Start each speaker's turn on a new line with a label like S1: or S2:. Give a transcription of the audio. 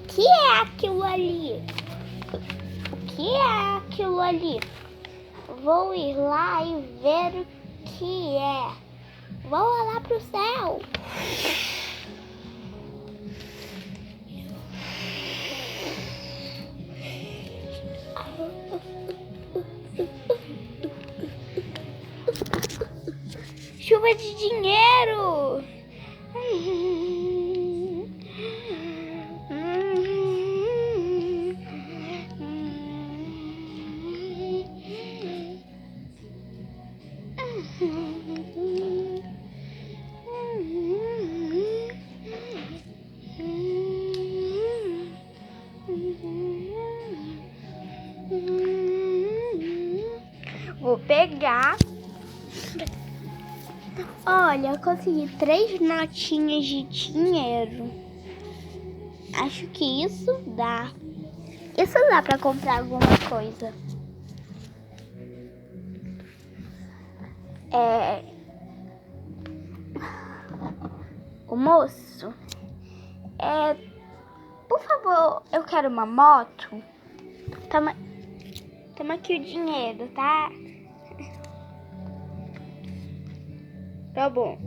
S1: que é aquilo ali? O que é aquilo ali? Vou ir lá e ver o que é. Vou olhar pro céu. Chuva de dinheiro. Vou pegar. Olha, eu consegui 3 notinhas de dinheiro. Acho que isso dá. Isso dá pra comprar alguma coisa. O moço, por favor, eu quero uma moto. Toma aqui o dinheiro, tá? Tá bom.